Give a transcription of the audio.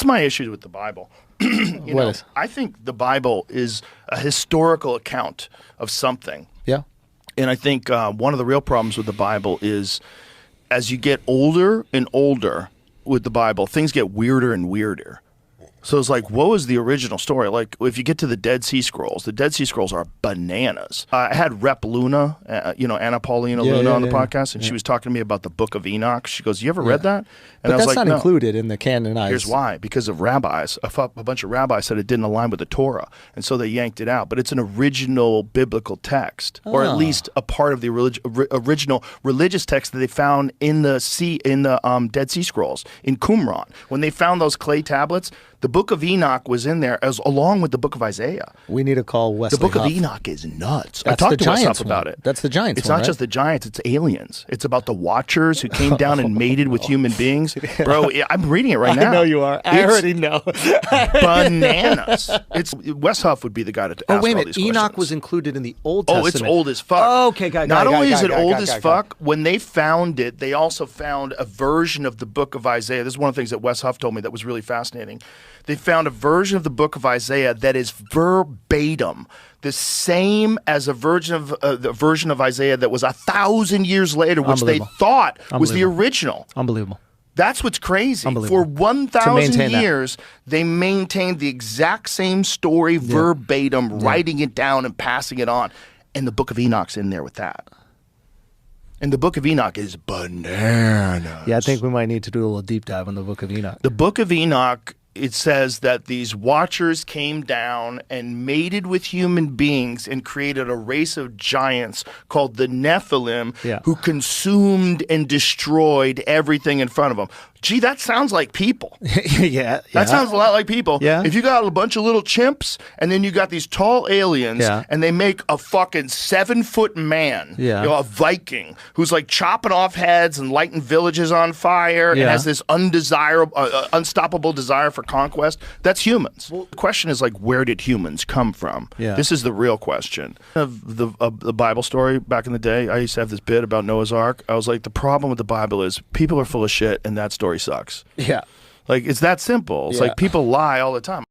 my issue with the Bible. I think the Bible is a historical account of something. Yeah. And I think one of the real problems with the Bible is as you get older and older with the Bible, things get weirder and weirder. So it's like, what was the original story? Like, if you get to the Dead Sea Scrolls are bananas. I had Rep Luna, Anna Paulina Luna on the podcast, and she was talking to me about the Book of Enoch. She goes, you ever read that? And but I was that's like, not no. included in the canonized. Here's why. Because of rabbis. A bunch of rabbis said it didn't align with the Torah, and so they yanked it out. But it's an original biblical text, or at least a part of the original religious text that they found in the Dead Sea Scrolls, in Qumran. When they found those clay tablets, the Book of Enoch was in there along with the Book of Isaiah. We need to call Wesley The Book Huff. of Enoch is nuts. That's I talked the to Wes Giants Huff about one. it. That's the Giants It's one, not right? just the Giants, it's aliens. It's about the Watchers who came down and mated with human beings. Bro, I'm reading it right now. I know you are. I already know. Bananas. Wes Huff would be the guy to ask wait a all minute. these questions. Enoch was included in the Old Testament. Oh, it's old as fuck. Oh, okay, Not only is it old as fuck, when they found it, they also found a version of the Book of Isaiah. This is one of the things that Wes Huff told me that was really fascinating. They found a version of the Book of Isaiah that is verbatim the same as a version of Isaiah that was 1,000 years later, which they thought was the original. Unbelievable. That's what's crazy. For 1,000 years, they maintained the exact same story verbatim, writing it down and passing it on. And the Book of Enoch's in there with that. And the Book of Enoch is bananas. Yeah, I think we might need to do a little deep dive on the Book of Enoch. The Book of Enoch, it says that these Watchers came down and mated with human beings and created a race of giants called the Nephilim who consumed and destroyed everything in front of them. Gee, that sounds like people. That sounds a lot like people. Yeah. If you got a bunch of little chimps and then you got these tall aliens and they make a fucking 7-foot man, a Viking, who's like chopping off heads and lighting villages on fire and has this unstoppable desire for conquest, that's humans. Well, the question is like, where did humans come from? This is the real question. Of the Bible story back in the day, I used to have this bit about Noah's Ark. I was like, the problem with the Bible is people are full of shit and that story sucks. Yeah. Like, it's that simple. It's like people lie all the time.